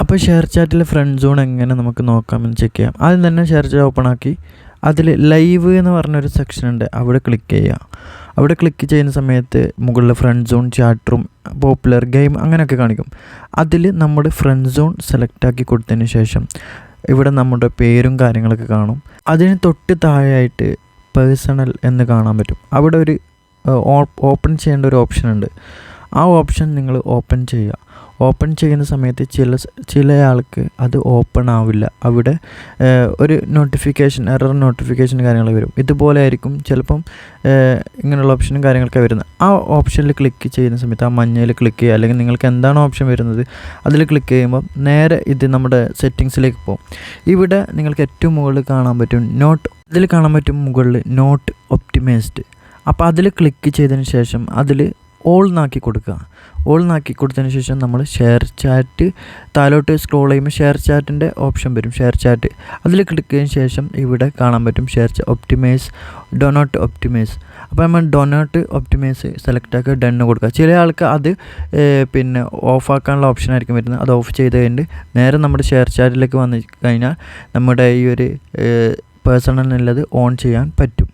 അപ്പോൾ ഷെയർ ചാറ്റിൽ friend zone എങ്ങനെ നമുക്ക് നോക്കാമെന്ന് ചെക്ക് ചെയ്യാം. ആദ്യം തന്നെ ഷെയർ ചാറ്റ് ഓപ്പൺ ആക്കി അതിൽ ലൈവ് എന്ന് പറഞ്ഞൊരു സെക്ഷൻ ഉണ്ട്, അവിടെ ക്ലിക്ക് ചെയ്യുക. അവിടെ ക്ലിക്ക് ചെയ്യുന്ന സമയത്ത് മുകളിൽ friend zone, chat room, popular, game അങ്ങനെയൊക്കെ കാണിക്കും. അതിൽ നമ്മുടെ ഫ്രണ്ട് സോൺ സെലക്ട് ആക്കി കൊടുത്തതിന് ശേഷം ഇവിടെ നമ്മുടെ പേരും കാര്യങ്ങളൊക്കെ കാണും. അതിന് തൊട്ട് താഴെയായിട്ട് പേഴ്സണൽ എന്ന് കാണാൻ പറ്റും. അവിടെ ഒരു ഓപ്പൺ ചെയ്യേണ്ട ഒരു ഓപ്ഷൻ ഉണ്ട്. ആ ഓപ്ഷൻ നിങ്ങൾ ഓപ്പൺ ചെയ്യുക. ഓപ്പൺ ചെയ്യുന്ന സമയത്ത് ചില ആൾക്ക് അത് ഓപ്പൺ ആവില്ല. അവിടെ ഒരു നോട്ടിഫിക്കേഷൻ, എറർ നോട്ടിഫിക്കേഷൻ കാര്യങ്ങൾ വരും. ഇതുപോലെ ആയിരിക്കും ചിലപ്പം ഇങ്ങനെയുള്ള ഓപ്ഷനും കാര്യങ്ങളൊക്കെ വരുന്നത്. ആ ഓപ്ഷനിൽ ക്ലിക്ക് ചെയ്യുന്ന സമയത്ത് ആ മഞ്ഞയിൽ ക്ലിക്ക് ചെയ്യുക, അല്ലെങ്കിൽ നിങ്ങൾക്ക് എന്താണ് ഓപ്ഷൻ വരുന്നത് അതിൽ ക്ലിക്ക് ചെയ്യുമ്പോൾ നേരെ ഇത് നമ്മുടെ സെറ്റിങ്സിലേക്ക് പോകും. ഇവിടെ നിങ്ങൾക്ക് ഏറ്റവും മുകളിൽ കാണാൻ പറ്റും ഇതിൽ കാണാൻ പറ്റും മുകളിൽ നോട്ട് ഒപ്റ്റിമൈസ്ഡ്. അപ്പോൾ അതിൽ ക്ലിക്ക് ചെയ്തതിന് ശേഷം അതിൽ ഓൾ നാക്കി കൊടുക്കുക. ഓൾ നാക്കി കൊടുത്തതിന് ശേഷം നമ്മൾ ഷെയർ ചാറ്റ് താഴോട്ട് സ്ക്രോൾ ചെയ്യുമ്പോൾ ഷെയർ ചാറ്റിൻ്റെ ഓപ്ഷൻ വരും, ഷെയർ ചാറ്റ്. അതിൽ ക്ലിക്ക് ചെയ്തതിന് ശേഷം ഇവിടെ കാണാൻ പറ്റും share optimise, do not optimise. അപ്പോൾ നമ്മൾ ഡോ നോട്ട് ഒപ്റ്റിമൈസ് സെലക്ട് ആക്കി ഡണ്ണ് കൊടുക്കുക. ചില ആൾക്ക് അത് പിന്നെ ഓഫാക്കാനുള്ള ഓപ്ഷൻ ആയിരിക്കും വരുന്നത്. അത് ഓഫ് ചെയ്ത് കഴിഞ്ഞിട്ട് നേരെ നമ്മുടെ ഷെയർ ചാറ്റിലേക്ക് വന്നു കഴിഞ്ഞാൽ നമ്മുടെ ഈ ഒരു പേഴ്സണൽ എന്നുള്ളത് ഓൺ ചെയ്യാൻ പറ്റും.